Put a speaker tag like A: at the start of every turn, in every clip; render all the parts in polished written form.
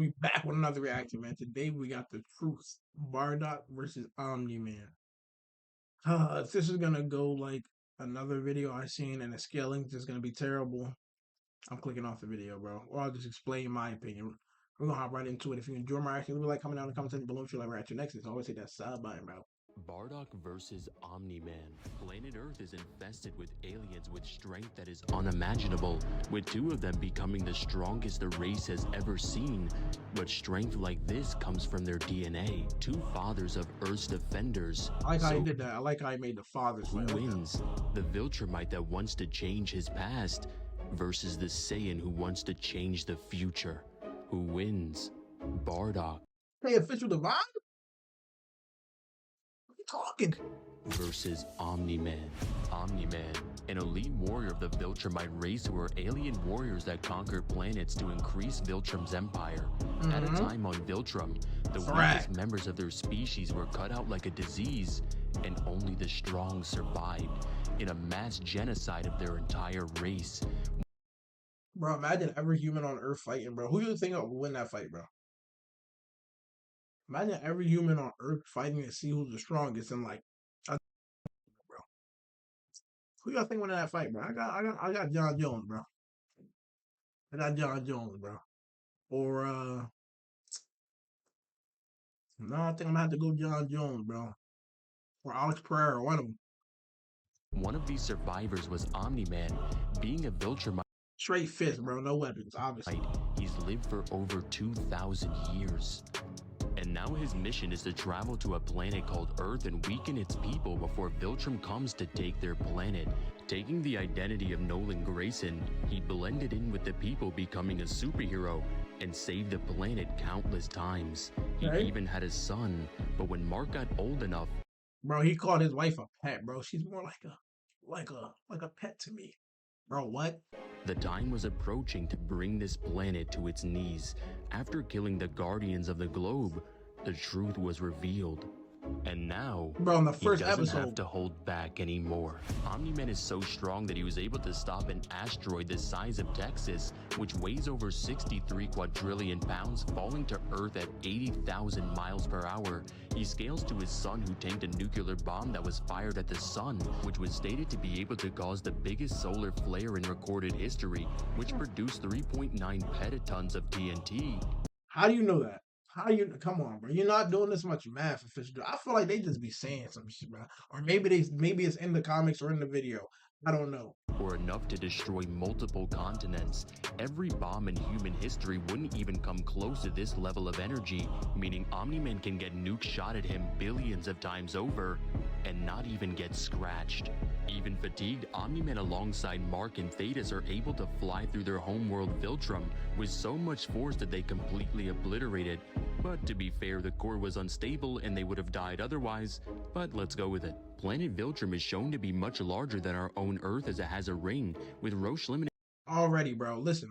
A: We back with another reaction, man. Today we got the truth. Bardock versus Omni Man. If this is gonna go like another video I seen and the scaling is gonna be terrible, I'm clicking off the video, bro. Or I'll just explain my opinion. We're gonna hop right into it. If you enjoy my reaction, leave a like, comment down in the comments below if you like reaction next. It's always hit that sub button, bro.
B: Bardock versus Omni-Man. Planet Earth is infested with aliens with strength that is unimaginable, with two of them becoming the strongest the race has ever seen. But strength like this comes from their DNA, two fathers of Earth's defenders.
A: I like how he did that. I like how he made the fathers
B: Who
A: fight.
B: wins? The Viltrumite that wants to change his past versus the Saiyan who wants to change the future. Who wins? Bardock.
A: Hey, official divide? Talking
B: versus Omni-Man. Omni-Man, an elite warrior of the Viltrumite race who are alien warriors that conquer planets to increase Viltrum's empire. At a time on Viltrum, the weakest members of their species were cut out like a disease, and only the strong survived in a mass genocide of their entire race.
A: Bro, imagine every human on Earth fighting, bro. Who do you think will win that fight, bro? Imagine every human on Earth fighting to see who's the strongest, and like, bro, who y'all think winning that fight, bro? I got John Jones, bro. I got John Jones, bro. Or no, I think I'm gonna have to go John Jones, bro. Or Alex Pereira, one of them.
B: One of these survivors was Omni-Man, being a Viltrumite.
A: Straight fist, bro. No weapons, obviously.
B: He's lived for over 2,000 years. And now his mission is to travel to a planet called Earth and weaken its people before Viltrum comes to take their planet. Taking the identity of Nolan Grayson, he blended in with the people, becoming a superhero and saved the planet countless times. He even had a son, but when Mark got old enough,
A: bro, he called his wife a pet, bro. She's more like a pet to me. Bro, what?
B: The time was approaching to bring this planet to its knees. After killing the Guardians of the Globe, the truth was revealed. And now,
A: bro, in the first
B: he doesn't
A: episode,
B: have to hold back anymore. Omni-Man is so strong that he was able to stop an asteroid the size of Texas, which weighs over 63 quadrillion pounds, falling to Earth at 80,000 miles per hour. He scales to his son, who tanked a nuclear bomb that was fired at the sun, which was stated to be able to cause the biggest solar flare in recorded history, which produced 3.9 petatons of TNT.
A: How do you know that? How you come on, bro? You're not doing this much math official. I feel like they just be saying some shit, bro. Or maybe it's in the comics or in the video. I don't know.
B: Or enough to destroy multiple continents. Every bomb in human history wouldn't even come close to this level of energy, meaning Omni-Man can get nukes shot at him billions of times over and not even get scratched. Even fatigued, Omni-Man alongside Mark and Thetis are able to fly through their homeworld Viltrum with so much force that they completely obliterate it. But to be fair, the core was unstable and they would have died otherwise, but let's go with it. Planet Viltrum is shown to be much larger than our own Earth, as it has a ring, with Roche limited.
A: Already, bro. Listen.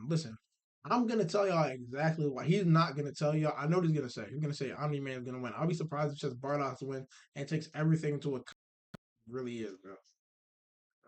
A: I'm gonna tell y'all exactly why. He's not gonna tell y'all. I know what he's gonna say. He's gonna say Omni-Man is gonna win. I'll be surprised if just Bardock's win and takes everything to account. Really is, bro.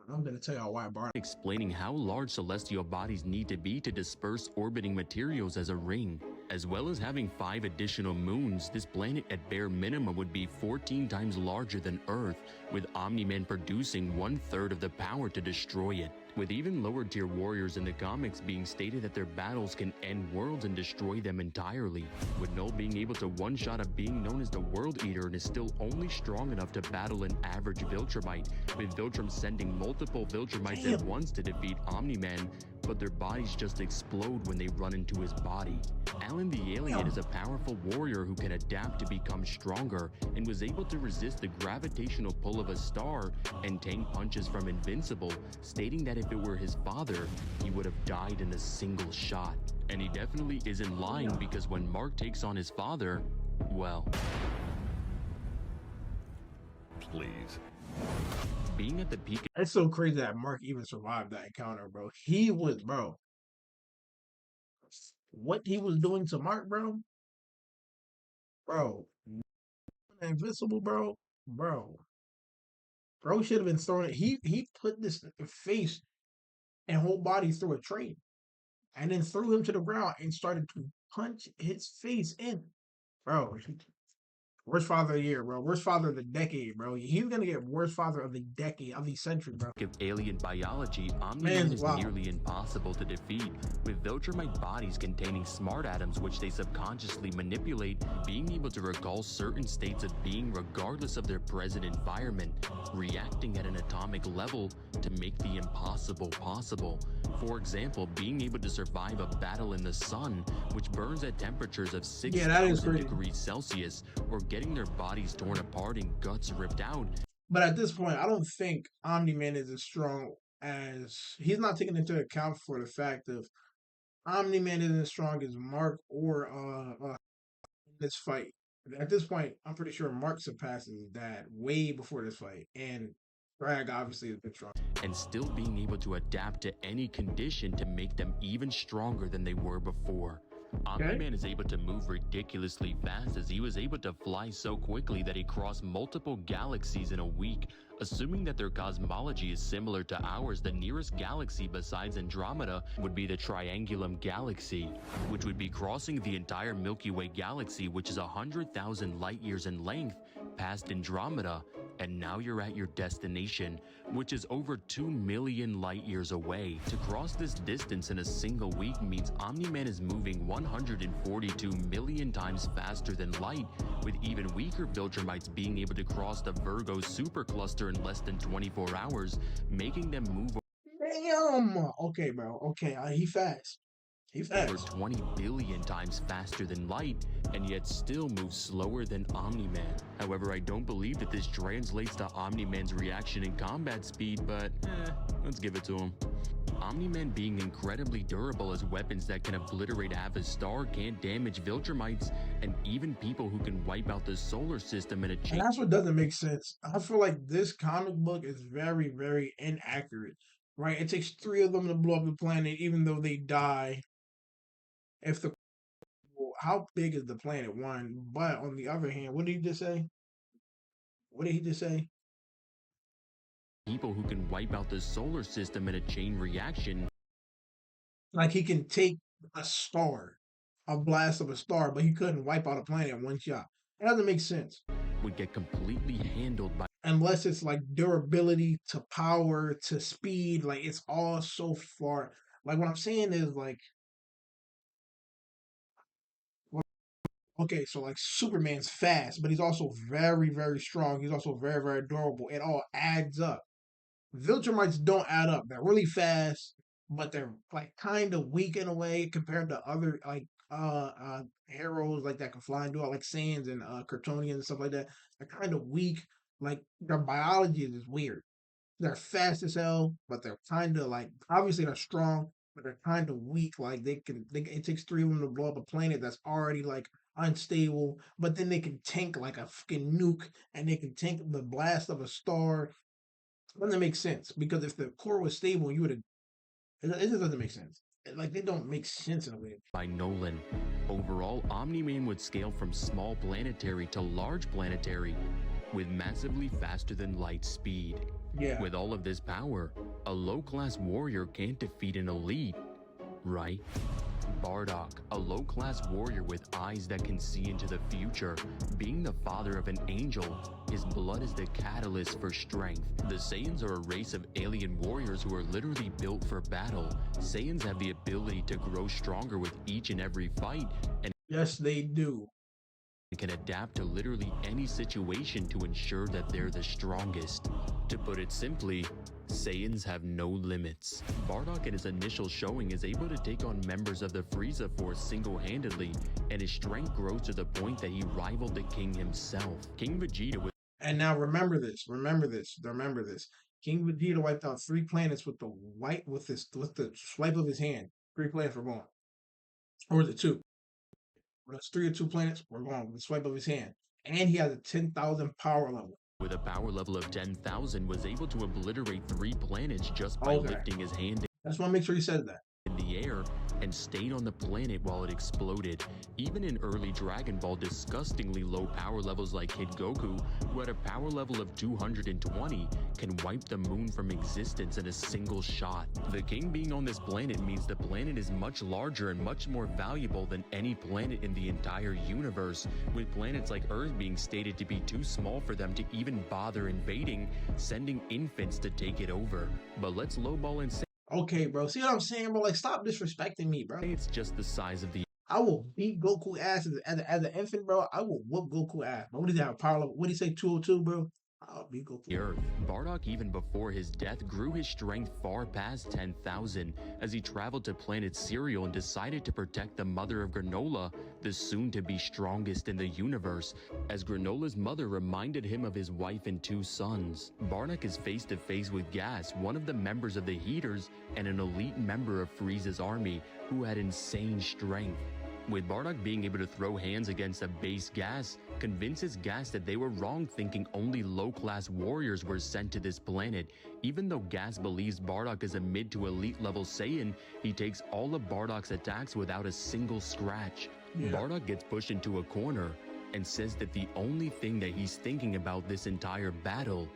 A: I'm gonna tell y'all why Bardock.
B: Explaining how large celestial bodies need to be to disperse orbiting materials as a ring. As well as having 5 additional moons, this planet at bare minimum would be 14 times larger than Earth, with Omni-Man producing 1/3 of the power to destroy it. With even lower tier warriors in the comics being stated that their battles can end worlds and destroy them entirely, with Null being able to one-shot a being known as the World Eater and is still only strong enough to battle an average Viltrumite, with Viltrum sending multiple Viltrumites at once to defeat Omni-Man, but their bodies just explode when they run into his body. Alan the Alien is a powerful warrior who can adapt to become stronger and was able to resist the gravitational pull of a star and tank punches from Invincible, stating that if it were his father, he would have died in a single shot. And he definitely isn't lying, because when Mark takes on his father, well,
C: please.
B: Being at the peak.
A: It's so crazy that Mark even survived that encounter, bro. He was, bro. What he was doing to Mark, bro. Invincible, bro. Bro should have been throwing it. He put this face and whole body through a train, and then threw him to the ground and started to punch his face in, bro. Worst father of the year, bro. Worst father of the decade, bro. He's gonna get worst father of the decade, of the century, bro.
B: Of alien biology, Omni-Man
A: Man's
B: is
A: wow.
B: nearly impossible to defeat, with Viltrumite bodies containing smart atoms which they subconsciously manipulate, being able to recall certain states of being regardless of their present environment, reacting at an atomic level to make the impossible possible. For example, being able to survive a battle in the sun, which burns at temperatures of
A: Yeah, that is
B: 6,000
A: crazy.
B: degrees Celsius, or getting their bodies torn apart and guts ripped out.
A: But at this point, I don't think Omni Man is as strong as he's not taking into account for the fact of Omni Man isn't as strong as Mark or in this fight. At this point, I'm pretty sure Mark surpasses his dad way before this fight, and Drag obviously is a bit strong.
B: And still being able to adapt to any condition to make them even stronger than they were before.
A: Okay.
B: Omni-Man is able to move ridiculously fast, as he was able to fly so quickly that he crossed multiple galaxies in a week. Assuming that their cosmology is similar to ours, the nearest galaxy besides Andromeda would be the Triangulum Galaxy, which would be crossing the entire Milky Way galaxy, which is 100,000 light years in length, past Andromeda, and now you're at your destination, which is over 2 million light years away. To cross this distance in a single week means Omni-Man is moving 142 million times faster than light, with even weaker Viltrumites being able to cross the Virgo supercluster in less than 24 hours, making them move
A: Damn. Okay, bro. Okay, he fast. He
B: over
A: fast.
B: 20 billion times faster than light, and yet still moves slower than Omni-Man. However, I don't believe that this translates to Omni-Man's reaction and combat speed, but let's give it to him. Omni-Man being incredibly durable, as weapons that can obliterate half a star can't damage Viltrumites, and even people who can wipe out the solar system in a
A: And
B: chain.
A: that's what doesn't make sense. I feel like this comic book is very, very inaccurate. Right? It takes 3 of them to blow up the planet, even though they die. If the how big is the planet? One, but on the other hand, what did he just say? What did he just say?
B: People who can wipe out the solar system in a chain reaction.
A: Like he can take a star, a blast of a star, but he couldn't wipe out a planet in one shot. It doesn't make sense
B: Would get completely handled by
A: unless it's like durability to power to speed. Like it's all so far. Like what I'm saying is like, okay, so like Superman's fast, but he's also very, very strong. He's also very, very durable. It all adds up. Viltrumites don't add up. They're really fast, but they're like kind of weak in a way compared to other like heroes like that can fly and do all like Saiyans and Kryptonians and stuff like that. They're kind of weak. Like their biology is just weird. They're fast as hell, but they're kind of like obviously they're strong, but they're kind of weak. Like it takes 3 of them to blow up a planet that's already like unstable, but then they can tank like a fucking nuke and they can tank the blast of a star. It doesn't make sense because if the core was stable, you would have. It just doesn't make sense. Like they don't make sense in a way.
B: Nolan. Overall, Omni-Man would scale from small planetary to large planetary, with massively faster than light speed.
A: Yeah.
B: With all of this power, a low-class warrior can't defeat an elite, right? Bardock, a low-class warrior with eyes that can see into the future. Being the father of an angel, his blood is the catalyst for strength. The Saiyans are a race of alien warriors who are literally built for battle. Saiyans have the ability to grow stronger with each and every fight, and
A: Yes, they do.
B: can adapt to literally any situation to ensure that they're the strongest. To put it simply, Saiyans have no limits. Bardock in his initial showing is able to take on members of the Frieza Force single-handedly, and his strength grows to the point that he rivaled the king himself. King Vegeta was
A: And now remember this. Remember this. Remember this. King Vegeta wiped out 3 planets with the swipe of his hand. 3 planets were gone, or was it 2? Well, that's 3 or 2 planets were gone with the swipe of his hand, and he has a 10,000 power level.
B: with a power level of 10,000 was able to obliterate 3 planets just by
A: Okay.
B: lifting his hand
A: I just want to make sure he says that.
B: and in the air and stayed on the planet while it exploded. Even in early Dragon Ball, disgustingly low power levels like Kid Goku, who had a power level of 220, can wipe the moon from existence in a single shot. The king being on this planet means the planet is much larger and much more valuable than any planet in the entire universe, with planets like Earth being stated to be too small for them to even bother invading, sending infants to take it over. But let's lowball and say
A: Okay, bro. See what I'm saying, bro? Like, stop disrespecting me, bro.
B: it's just the size of the
A: I will beat Goku ass as an infant, bro. I will whoop Goku ass. Bro, what does he have? Power level? What do you say? 202, bro? I'll beat Goku.
B: Earth. Bardock, even before his death, grew his strength far past 10,000 as he traveled to planet Cereal and decided to protect the mother of Granola, the soon-to-be strongest in the universe, as Granola's mother reminded him of his wife and 2 sons. Bardock is face-to-face with Gas, one of the members of the Heaters and an elite member of Frieza's army, who had insane strength. With Bardock being able to throw hands against a base Gas, convinces Gas that they were wrong thinking only low-class warriors were sent to this planet. Even though Gas believes Bardock is a mid to elite level Saiyan, he takes all of Bardock's attacks without a single scratch.
A: Yeah.
B: Bardock gets pushed into a corner and says that the only thing that he's thinking about this entire battle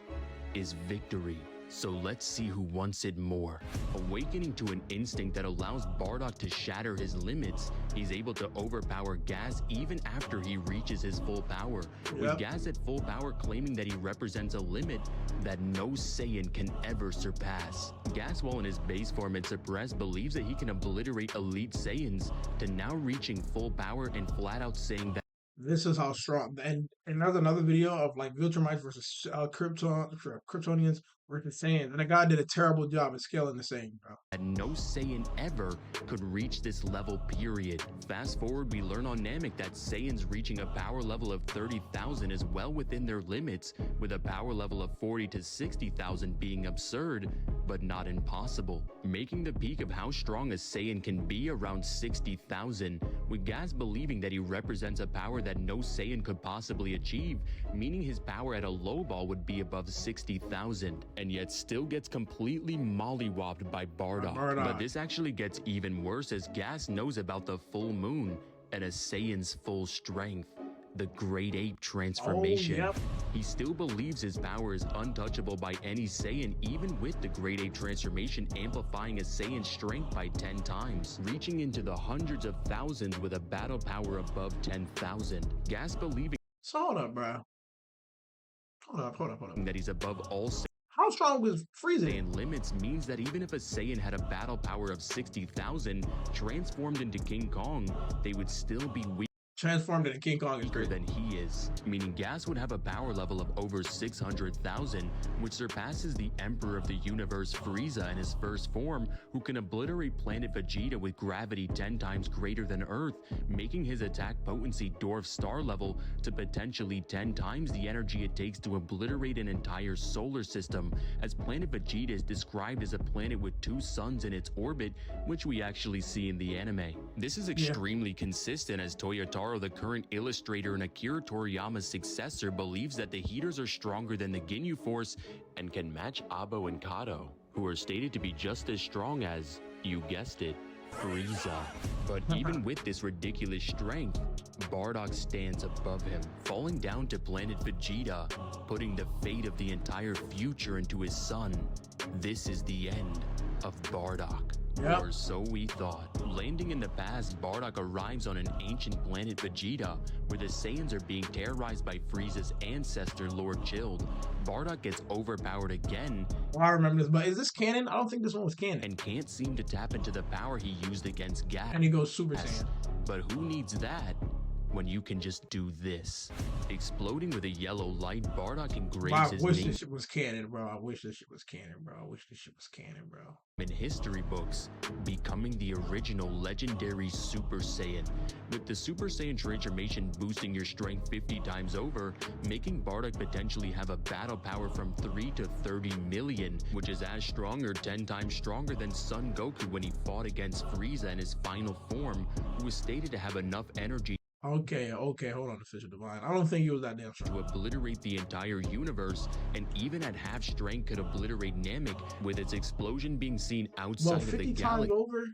B: is victory. So let's see who wants it more. Awakening to an instinct that allows Bardock to shatter his limits, he's able to overpower Gas even after he reaches his full power. With Gas at full power claiming that he represents a limit that no Saiyan can ever surpass. Gas, while in his base form and suppressed, believes that he can obliterate elite Saiyans, to now reaching full power and flat out saying that
A: This is how strong. And there's another video of like Viltrumites versus Kryptonians versus Saiyans. And the guy did a terrible job at scaling the Saiyan, bro.
B: no Saiyan ever could reach this level, period. Fast forward, we learn on Namek that Saiyans reaching a power level of 30,000 is well within their limits, with a power level of 40 to 60,000 being absurd, but not impossible, making the peak of how strong a Saiyan can be around 60,000, with Gas believing that he represents a power that no Saiyan could possibly achieve, meaning his power at a low ball would be above 60,000, and yet still gets completely mollywopped by Bardock. But this actually gets even worse as Gas knows about the full moon and a Saiyan's full strength, the Great Ape transformation. He still believes his power is untouchable by any Saiyan, even with the Great Ape transformation amplifying a Saiyan's strength by 10 times, reaching into the hundreds of thousands with a battle power above 10,000. Gas believing
A: So hold up, bro. Hold up.
B: that he's above all
A: How strong was Frieza?
B: Saiyan limits means that even if a Saiyan had a battle power of 60,000 transformed into King Kong, they would still be weak.
A: Transformed into King Kong is
B: Weaker
A: great.
B: than he is, meaning Gas would have a power level of over 600,000, which surpasses the Emperor of the Universe Frieza in his first form, who can obliterate planet Vegeta with gravity 10 times greater than Earth, making his attack potency dwarf star level to potentially 10 times the energy it takes to obliterate an entire solar system, as planet Vegeta is described as a planet with 2 suns in its orbit, which we actually see in the anime. This is extremely consistent, as Toyotaro, the current illustrator and Akira Toriyama's successor, believes that the Heaters are stronger than the Ginyu Force and can match Abo and Kato, who are stated to be just as strong as, you guessed it, Frieza. But even with this ridiculous strength, Bardock stands above him, falling down to planet Vegeta, putting the fate of the entire future into his son. This is the end of Bardock. Or so we thought. Landing in the past, Bardock arrives on an ancient planet Vegeta, where the Saiyans are being terrorized by Frieza's ancestor, Lord Chilled. Bardock gets overpowered again.
A: Well, I remember this, but is this canon? I don't think this one was canon.
B: And can't seem to tap into the power he used against Gas.
A: And he goes Super Saiyan.
B: But who needs that when you can just do this? Exploding with a yellow light, Bardock engraves his
A: I wish
B: name
A: this shit was canon, bro. I wish this shit was canon, bro.
B: in history books, becoming the original legendary Super Saiyan, with the Super Saiyan transformation boosting your strength 50 times over, making Bardock potentially have a battle power from 3 to 30 million, which is as strong or 10 times stronger than Son Goku when he fought against Frieza in his final form, who was stated to have enough energy
A: Okay, hold on, Official Divine. I don't think he was that damn strong.
B: to obliterate the entire universe, and even at half strength could obliterate Namek, with its explosion being seen outside
A: Well,
B: of the
A: 50 times
B: galaxy.
A: over?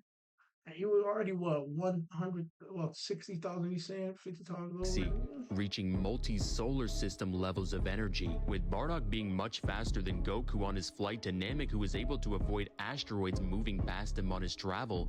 A: And he was already what 100, well 60,000. He's saying 50 times over.
B: Reaching multi-solar system levels of energy, with Bardock being much faster than Goku on his flight to Namek, who was able to avoid asteroids moving past him on his travel,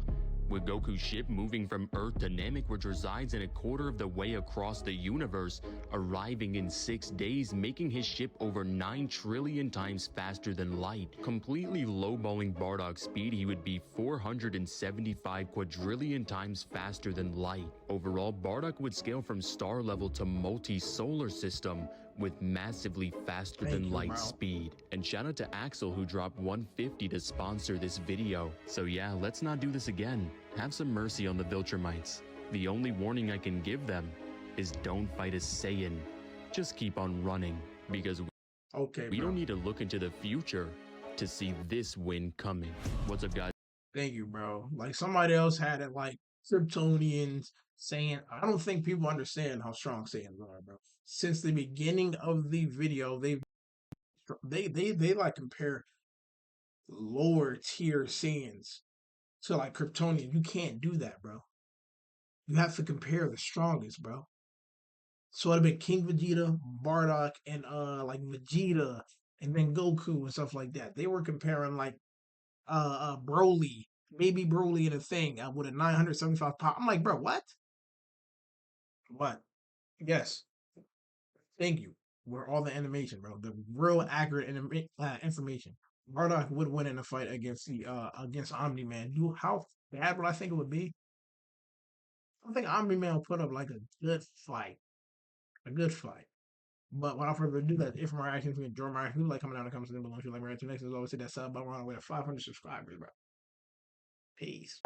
B: with Goku's ship moving from Earth to Namek, which resides in a quarter of the way across the universe, arriving in 6 days, making his ship over 9 trillion times faster than light. Completely lowballing Bardock's speed, he would be 475 quadrillion times faster than light. Overall, Bardock would scale from star level to multi-solar system, with massively faster than light speed. And shout out to Axel, who dropped 150 to sponsor this video. So yeah, let's not do this again. Have some mercy on the Viltrumites. The only warning I can give them is don't fight a Saiyan. Just keep on running, because we don't need to look into the future to see this win coming. What's up, guys?
A: Thank you, bro. Like somebody else had it, like Kryptonians saying, I don't think people understand how strong Saiyans are, bro. Since the beginning of the video, they like compare lower tier Saiyans to like Kryptonians. You can't do that, bro. You have to compare the strongest, bro. So it'd have been King Vegeta, Bardock, and like Vegeta, and then Goku and stuff like that. They were comparing like Broly, baby Broly in a thing with a 975 power. I'm like, bro, what? What? Yes. Thank you. Where all the animation, bro. The real accurate information. Bardock would win in a fight against the against Omni Man. You how bad would I think it would be? I think Omni Man will put up like a good fight. A good fight. But without further ado, that's it for my reactions. Me, Jordan, my who like coming down in the comments below. If you like my reaction next, as always, hit that sub button. We're on our way to 500 subscribers, bro. Peace.